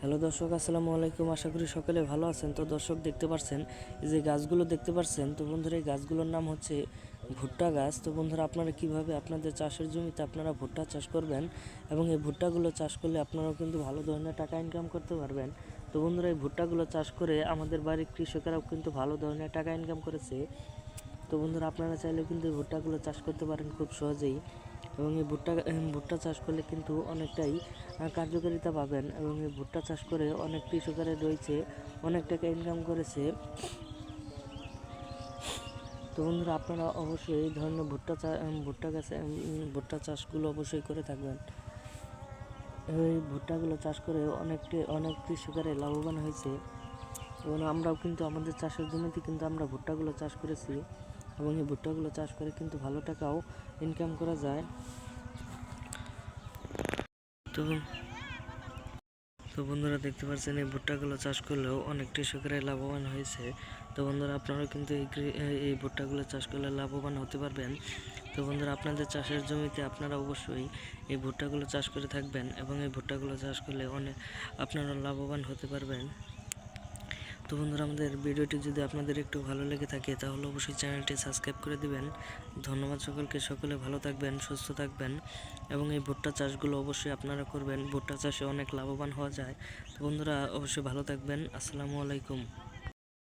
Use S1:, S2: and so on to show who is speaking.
S1: Hello দর্শক, আসসালামু আলাইকুম। আশা করি সকলে ভালো আছেন। তো দর্শক, দেখতে পাচ্ছেন এই যে গাছগুলো দেখতে পাচ্ছেন, তো বন্ধুরা এই গাছগুলোর নাম হচ্ছে ভুট্টা গাছ। তো বন্ধুরা, আপনারা কিভাবে আপনাদের চাষের জমিতে আপনারা ভুট্টা চাষ করবেন এবং এই ভুট্টাগুলো চাষ করলে আপনারাও কিন্তু ভালো ধরনের টাকা ইনকাম করতে পারবেন। তো বন্ধুরা, এই ভুট্টাগুলো চাষ করে আমাদের বাড়ির কৃষকেরাও কিন্তু ভালো ধরনের টাকা ইনকাম করেছে। তো বন্ধুরা, আপনারা চাইলে কিন্তু এই ভুট্টাগুলো চাষ করতে পারেন খুব সহজেই, এবং এই ভুট্টা চাষ করলে কিন্তু অনেকটাই কার্যকারিতা পাবেন, এবং এই ভুট্টা চাষ করে অনেক কৃষকেরা রয়েছে অনেক টাকা ইনকাম করেছে। তো বন্ধুরা, আপনারা অবশ্যই এই ধরনের ভুট্টা চাষগুলো অবশ্যই করে থাকবেন। এই ভুট্টাগুলো চাষ করে অনেক কৃষকেরাই লাভবান হয়েছে, এবং আমরাও কিন্তু আমাদের চাষের জমিতে কিন্তু আমরা ভুট্টাগুলো চাষ করেছি, এবং এই ভুট্টাগুলো চাষ করে কিন্তু ভালো টাকাও ইনকাম করা যায়। তো তো বন্ধুরা, দেখতে পাচ্ছেন এই ভুট্টাগুলো চাষ করলেও অনেক কৃষকেরাই লাভবান হয়েছে। তো বন্ধুরা, আপনারাও কিন্তু এই ভুট্টাগুলো চাষ করলে লাভবান হতে পারবেন। তো বন্ধুরা, আপনাদের চাষের জমিতে আপনারা অবশ্যই এই ভুট্টাগুলো চাষ করে থাকবেন, এবং এই ভুট্টাগুলো চাষ করলে আপনারা লাভবান হতে পারবেন। তো বন্ধুরা, আমাদের ভিডিওটি যদি আপনাদের একটু ভালো লেগে থাকে তাহলে অবশ্যই চ্যানেলটি সাবস্ক্রাইব করে দিবেন। ধন্যবাদ সকলকে। সকলে ভালো থাকবেন, সুস্থ থাকবেন, এবং এই ভুট্টা চাষগুলো অবশ্যই আপনারা করবেন। ভুট্টা চাষে অনেক লাভবান হওয়া যায়। তো বন্ধুরা, অবশ্যই ভালো থাকবেন। আসসালামু আলাইকুম।